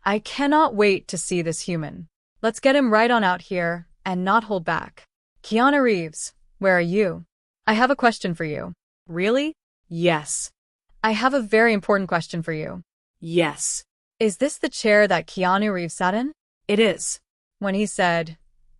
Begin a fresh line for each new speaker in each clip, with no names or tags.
I cannot wait to see this human. Let's get him right on out here and not hold back. Keanu Reeves, where are you? I have a question for you. Really? Yes. I have a very important question for you. Yes. Is this the chair that Keanu Reeves sat in? It is. When he said,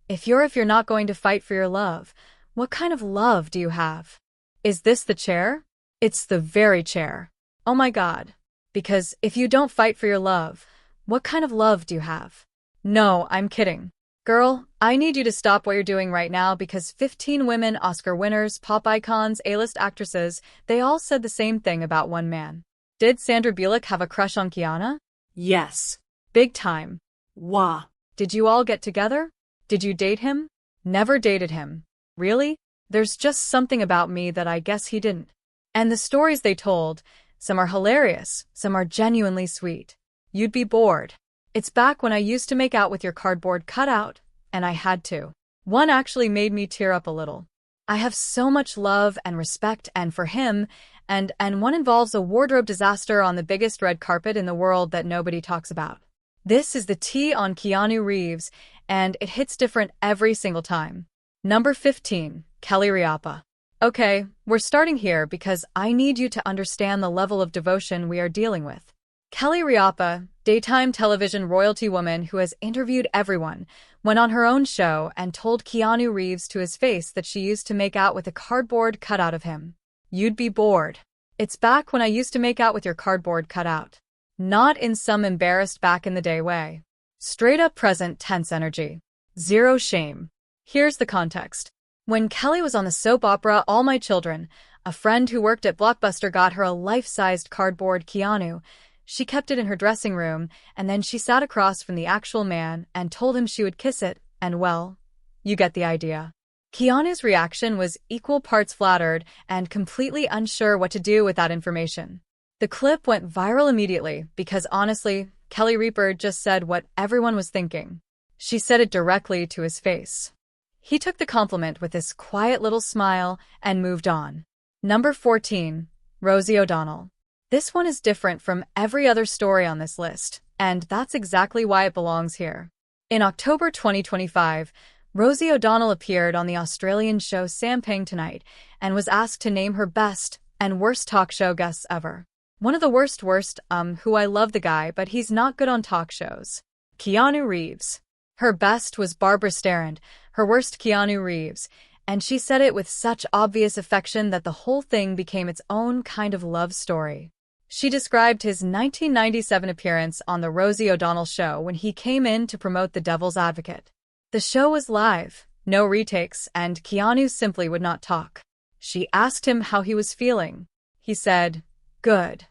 if you're not going to fight for your love, what kind of love do you have? Is this the chair? It's the very chair. Oh my God. Because if you don't fight for your love, what kind of love do you have? No, I'm kidding. Girl, I need you to stop what you're doing right now because 15 women, Oscar winners, pop icons, A-list actresses, they all said the same thing about one man. Did Sandra Bullock have a crush on Keanu? Yes. Big time. Wah. Did you all get together? Did you date him? Never dated him. Really? There's just something about me that I guess he didn't. And the stories they told, some are hilarious, some are genuinely sweet. You'd be bored. It's back when I used to make out with your cardboard cutout, and I had to. One actually made me tear up a little. I have so much love and respect and for him, and one involves a wardrobe disaster on the biggest red carpet in the world that nobody talks about. This is the tea on Keanu Reeves, and it hits different every single time. Number 15, Kelly Riapa. Okay, we're starting here because I need you to understand the level of devotion we are dealing with. Kelly Riapa, daytime television royalty woman who has interviewed everyone, went on her own show and told Keanu Reeves to his face that she used to make out with a cardboard cutout of him. You'd be bored. It's back when I used to make out with your cardboard cutout. Not in some embarrassed back in the day way. Straight up present tense energy. Zero shame. Here's the context. When Kelly was on the soap opera All My Children, a friend who worked at Blockbuster got her a life-sized cardboard Keanu. She kept it in her dressing room, and then she sat across from the actual man and told him she would kiss it, and well, you get the idea. Keanu's reaction was equal parts flattered and completely unsure what to do with that information. The clip went viral immediately because honestly, Kelly Riapa just said what everyone was thinking. She said it directly to his face. He took the compliment with this quiet little smile and moved on. Number 14, Rosie O'Donnell. This one is different from every other story on this list, and that's exactly why it belongs here. In October 2025, Rosie O'Donnell appeared on the Australian show Sampang Tonight and was asked to name her best and worst talk show guests ever. One of the worst, who I love the guy, but he's not good on talk shows. Keanu Reeves. Her best was Barbara Sterrand, her worst Keanu Reeves, and she said it with such obvious affection that the whole thing became its own kind of love story. She described his 1997 appearance on The Rosie O'Donnell Show when he came in to promote The Devil's Advocate. The show was live, no retakes, and Keanu simply would not talk. She asked him how he was feeling. He said, "Good."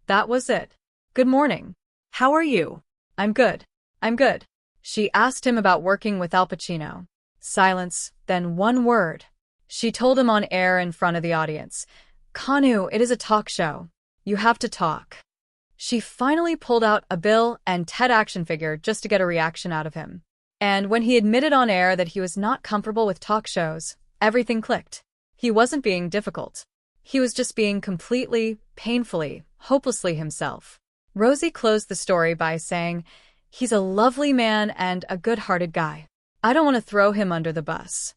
That was it. "Good morning. How are you?" "I'm good. I'm good." She asked him about working with Al Pacino. Silence, then one word. She told him on air in front of the audience, "Keanu, it is a talk show. You have to talk." She finally pulled out a Bill and Ted action figure just to get a reaction out of him. And when he admitted on air that he was not comfortable with talk shows, everything clicked. He wasn't being difficult. He was just being completely, painfully, hopelessly himself. Rosie closed the story by saying, "He's a lovely man and a good-hearted guy. I don't want to throw him under the bus."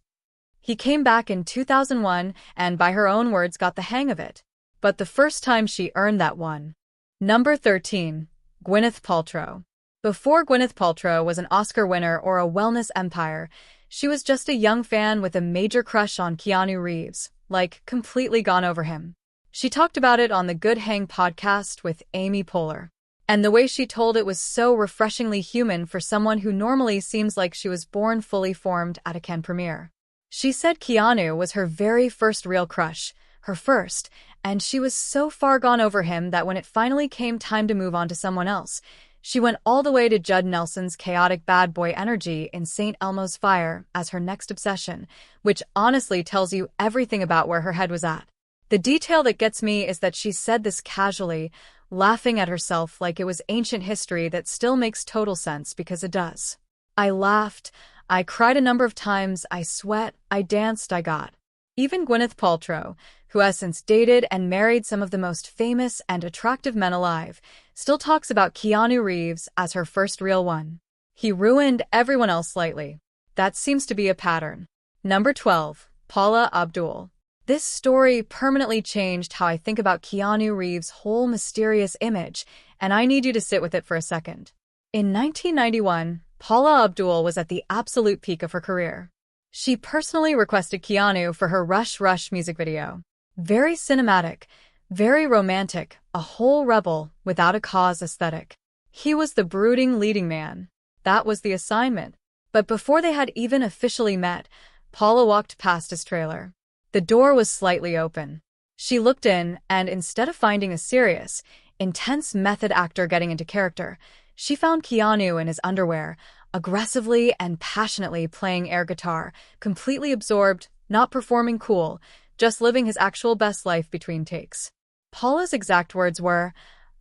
He came back in 2001 and, by her own words, got the hang of it. But the first time she earned that one. Number 13, Gwyneth Paltrow. Before Gwyneth Paltrow was an Oscar winner or a wellness empire, she was just a young fan with a major crush on Keanu Reeves, like completely gone over him. She talked about it on the Good Hang podcast with Amy Poehler. And the way she told it was so refreshingly human for someone who normally seems like she was born fully formed at a Cannes premiere. She said Keanu was her very first real crush, her first, and she was so far gone over him that when it finally came time to move on to someone else, she went all the way to Judd Nelson's chaotic bad boy energy in St. Elmo's Fire as her next obsession, which honestly tells you everything about where her head was at. The detail that gets me is that she said this casually, laughing at herself like it was ancient history that still makes total sense because it does. "I laughed, I cried a number of times, I sweat, I danced, I got." Even Gwyneth Paltrow, who has since dated and married some of the most famous and attractive men alive, still talks about Keanu Reeves as her first real one. He ruined everyone else slightly. That seems to be a pattern. Number 12. Paula Abdul. This story permanently changed how I think about Keanu Reeves' whole mysterious image, and I need you to sit with it for a second. In 1991, Paula Abdul was at the absolute peak of her career. She personally requested Keanu for her Rush Rush music video. Very cinematic, very romantic, a whole rebel without a cause aesthetic. He was the brooding leading man. That was the assignment. But before they had even officially met, Paula walked past his trailer. The door was slightly open. She looked in, and instead of finding a serious, intense method actor getting into character, she found Keanu in his underwear, aggressively and passionately playing air guitar, completely absorbed, not performing cool, just living his actual best life between takes. Paula's exact words were,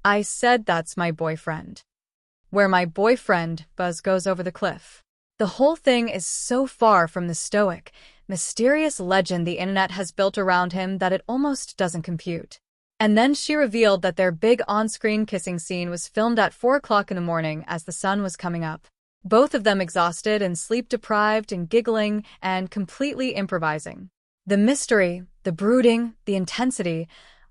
"I said that's my boyfriend. Where my boyfriend, Buzz, goes over the cliff." The whole thing is so far from the stoic, mysterious legend the internet has built around him that it almost doesn't compute. And then she revealed that their big on-screen kissing scene was filmed at 4 o'clock in the morning as the sun was coming up. Both of them exhausted and sleep-deprived and giggling and completely improvising. The mystery, the brooding, the intensity,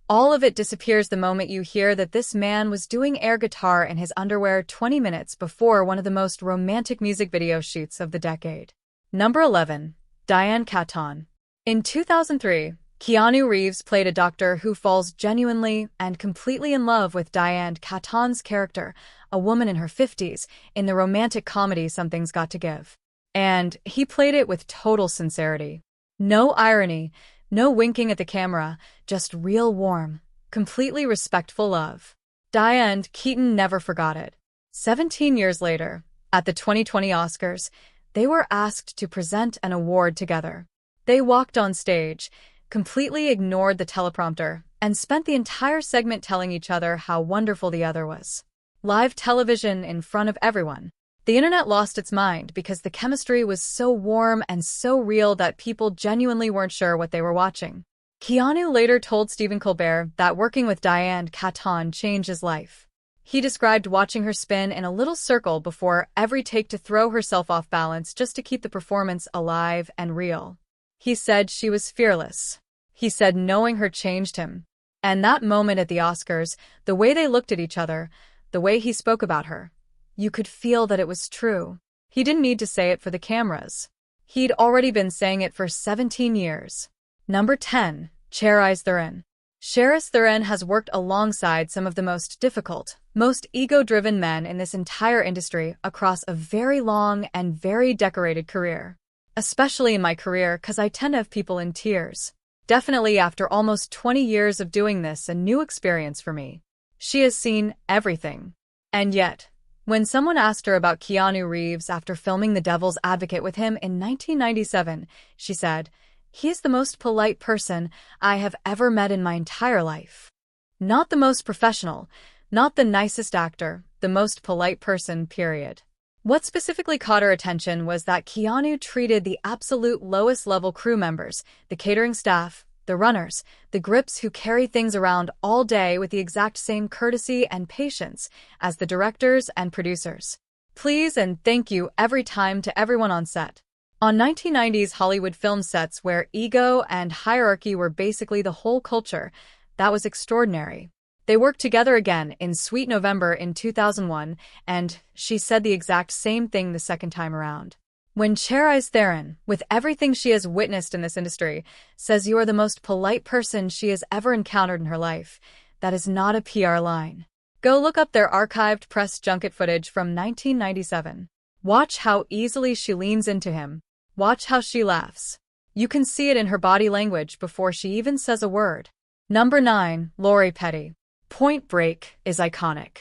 all of it disappears the moment you hear that this man was doing air guitar in his underwear 20 minutes before one of the most romantic music video shoots of the decade. Number 11. Diane Keaton. In 2003, Keanu Reeves played a doctor who falls genuinely and completely in love with Diane Keaton's character, a woman in her 50s, in the romantic comedy Something's Got to Give. And he played it with total sincerity. No irony, no winking at the camera, just real warm, completely respectful love. Diane Keaton never forgot it. 17 years later, at the 2020 Oscars, they were asked to present an award together. They walked on stage, completely ignored the teleprompter, and spent the entire segment telling each other how wonderful the other was. Live television in front of everyone. The internet lost its mind because the chemistry was so warm and so real that people genuinely weren't sure what they were watching. Keanu later told Stephen Colbert that working with Diane Keaton changed his life. He described watching her spin in a little circle before every take to throw herself off balance just to keep the performance alive and real. He said she was fearless. He said knowing her changed him. And that moment at the Oscars, the way they looked at each other, the way he spoke about her, you could feel that it was true. He didn't need to say it for the cameras. He'd already been saying it for 17 years. Number 10. Charlize Theron. Charlize Theron has worked alongside some of the most difficult, most ego-driven men in this entire industry across a very long and very decorated career. Especially in my career, because I tend to have people in tears. Definitely after almost 20 years of doing this, a new experience for me. She has seen everything. And yet, when someone asked her about Keanu Reeves after filming The Devil's Advocate with him in 1997, she said, "He is the most polite person I have ever met in my entire life. Not the most professional, not the nicest actor, the most polite person, period." What specifically caught her attention was that Keanu treated the absolute lowest level crew members, the catering staff, the runners, the grips who carry things around all day with the exact same courtesy and patience as the directors and producers. Please and thank you every time to everyone on set. On 1990s Hollywood film sets where ego and hierarchy were basically the whole culture, that was extraordinary. They worked together again in Sweet November in 2001, and she said the exact same thing the second time around. When Charlize Theron, with everything she has witnessed in this industry, says you are the most polite person she has ever encountered in her life, that is not a PR line. Go look up their archived press junket footage from 1997. Watch how easily she leans into him. Watch how she laughs. You can see it in her body language before she even says a word. Number 9. Lori Petty. Point Break is iconic.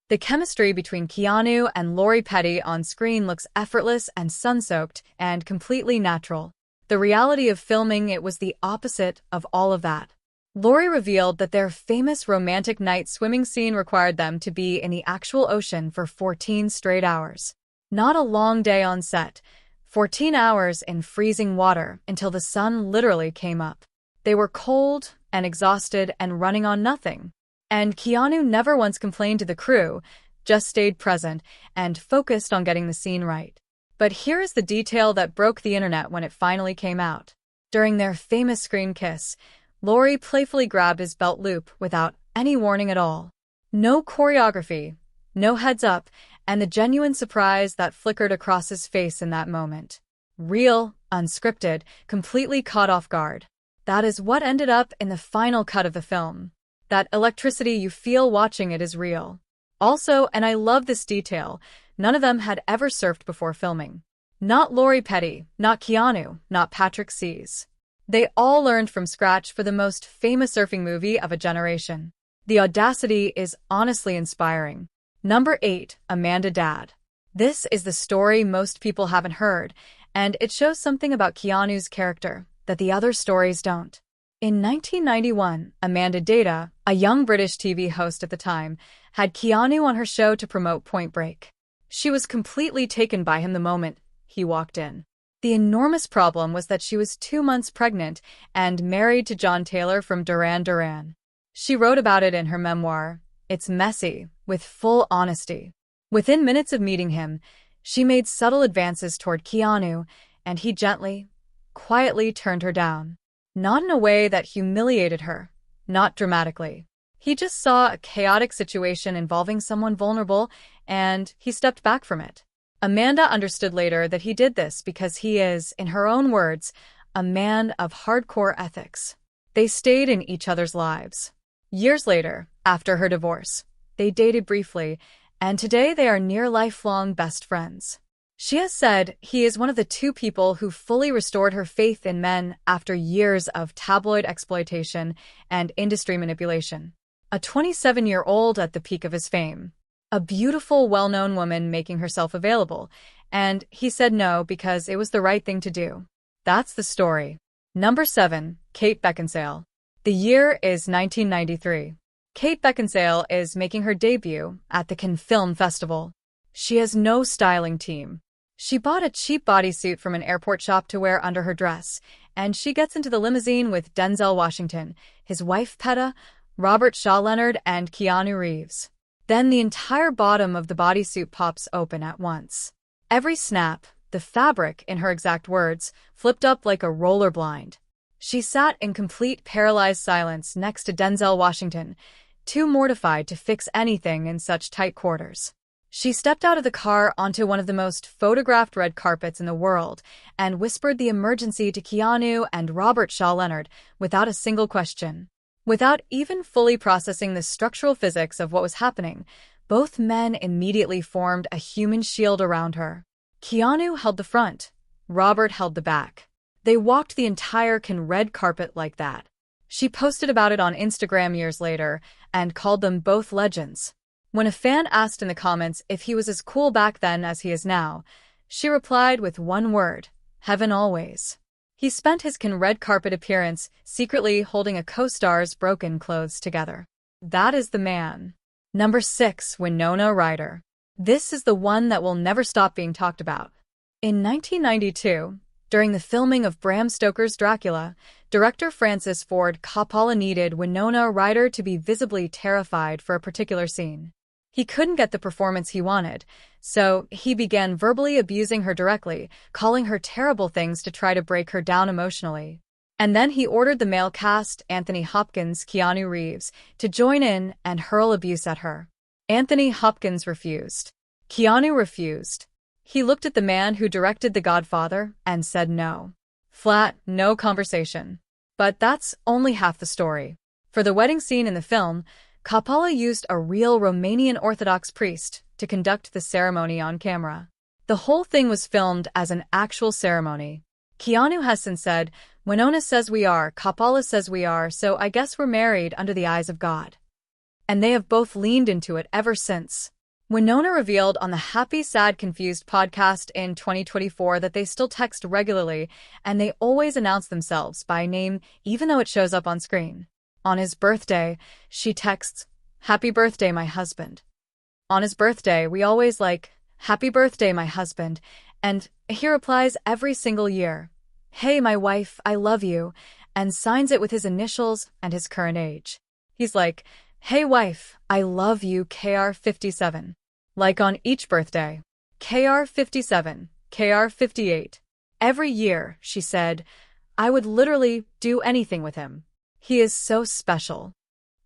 The chemistry between Keanu and Lori Petty on screen looks effortless and sun-soaked and completely natural. The reality of filming it was the opposite of all of that. Lori revealed that their famous romantic night swimming scene required them to be in the actual ocean for 14 straight hours. Not a long day on set, 14 hours in freezing water until the sun literally came up. They were cold, and exhausted and running on nothing. And Keanu never once complained to the crew, just stayed present and focused on getting the scene right. But here is the detail that broke the internet when it finally came out. During their famous screen kiss, Laurie playfully grabbed his belt loop without any warning at all. No choreography, no heads up, and the genuine surprise that flickered across his face in that moment. Real, unscripted, completely caught off guard. That is what ended up in the final cut of the film. That electricity you feel watching it is real. Also, and I love this detail, none of them had ever surfed before filming. Not Lori Petty, not Keanu, not Patrick Seas. They all learned from scratch for the most famous surfing movie of a generation. The audacity is honestly inspiring. Number 8, Amanda Dad. This is the story most people haven't heard, and it shows something about Keanu's character that the other stories don't. In 1991, Amanda Data, a young British TV host at the time, had Keanu on her show to promote Point Break. She was completely taken by him the moment he walked in. The enormous problem was that she was 2 months pregnant and married to John Taylor from Duran Duran. She wrote about it in her memoir, It's Messy, with full honesty. Within minutes of meeting him, she made subtle advances toward Keanu, and he gently, quietly turned her down. Not in a way that humiliated her, not dramatically. He just saw a chaotic situation involving someone vulnerable, and he stepped back from it. Amanda understood later that he did this because he is, in her own words, a man of hardcore ethics. They stayed in each other's lives. Years later, after her divorce, they dated briefly, and today they are near lifelong best friends. She has said he is one of the 2 people who fully restored her faith in men after years of tabloid exploitation and industry manipulation. A 27-year-old at the peak of his fame. A beautiful, well-known woman making herself available, and he said no because it was the right thing to do. That's the story. Number 7, Kate Beckinsale. The year is 1993. Kate Beckinsale is making her debut at the Cannes Film Festival. She has no styling team. She bought a cheap bodysuit from an airport shop to wear under her dress, and she gets into the limousine with Denzel Washington, his wife Peta, Robert Shaw Leonard, and Keanu Reeves. Then the entire bottom of the bodysuit pops open at once. Every snap, the fabric, in her exact words, flipped up like a roller blind. She sat in complete paralyzed silence next to Denzel Washington, too mortified to fix anything in such tight quarters. She stepped out of the car onto one of the most photographed red carpets in the world and whispered the emergency to Keanu and Robert Shaw Leonard without a single question. Without even fully processing the structural physics of what was happening, both men immediately formed a human shield around her. Keanu held the front, Robert held the back. They walked the entire Cannes red carpet like that. She posted about it on Instagram years later and called them both legends. When a fan asked in the comments if he was as cool back then as he is now, she replied with one word: heaven always. He spent his Cannes red carpet appearance secretly holding a co-star's broken clothes together. That is the man. Number 6, Winona Ryder. This is the one that will never stop being talked about. In 1992, during the filming of Bram Stoker's Dracula, director Francis Ford Coppola needed Winona Ryder to be visibly terrified for a particular scene. He couldn't get the performance he wanted, so he began verbally abusing her directly, calling her terrible things to try to break her down emotionally. And then he ordered the male cast, Anthony Hopkins, Keanu Reeves, to join in and hurl abuse at her. Anthony Hopkins refused. Keanu refused. He looked at the man who directed The Godfather and said no. Flat, no conversation. But that's only half the story. For the wedding scene in the film, Coppola used a real Romanian Orthodox priest to conduct the ceremony on camera. The whole thing was filmed as an actual ceremony. Keanu has since said, Winona says we are, Coppola says we are, so I guess we're married under the eyes of God. And they have both leaned into it ever since. Winona revealed on the Happy Sad Confused podcast in 2024 that they still text regularly and they always announce themselves by name even though it shows up on screen. On his birthday, she texts, "Happy birthday, my husband." On his birthday, we always like, "Happy birthday, my husband," and he replies every single year, "Hey, my wife, I love you," and signs it with his initials and his current age. He's like, "Hey wife, I love you KR57. Like on each birthday. KR57, KR58. Every year, she said, I would literally do anything with him. He is so special.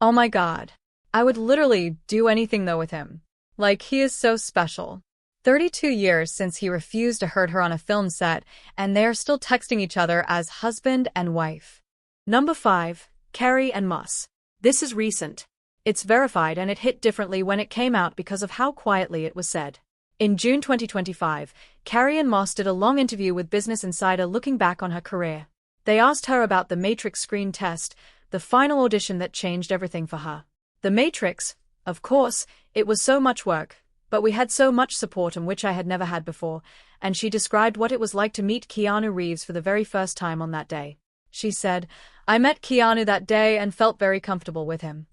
Oh my God. I would literally do anything though with him. Like he is so special." 32 years since he refused to hurt her on a film set, and they are still texting each other as husband and wife. Number 5. Carrie and Moss. This is recent. It's verified and it hit differently when it came out because of how quietly it was said. In June 2025, Carrie and Moss did a long interview with Business Insider looking back on her career. They asked her about the Matrix screen test, the final audition that changed everything for her. The Matrix, of course, it was so much work, but we had so much support and which I had never had before, and she described what it was like to meet Keanu Reeves for the very first time on that day. She said, "I met Keanu that day and felt very comfortable with him.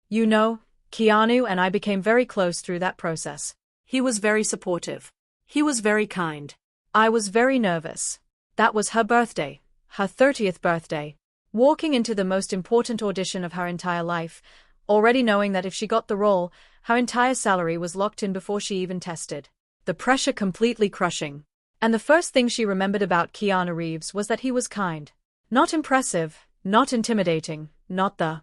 You know, Keanu and I became very close through that process. He was very supportive. He was very kind. I was very nervous. That was her birthday, her 30th birthday, walking into the most important audition of her entire life, already knowing that if she got the role, her entire salary was locked in before she even tested. The pressure completely crushing. And the first thing she remembered about Keanu Reeves was that he was kind. Not impressive, not intimidating, not the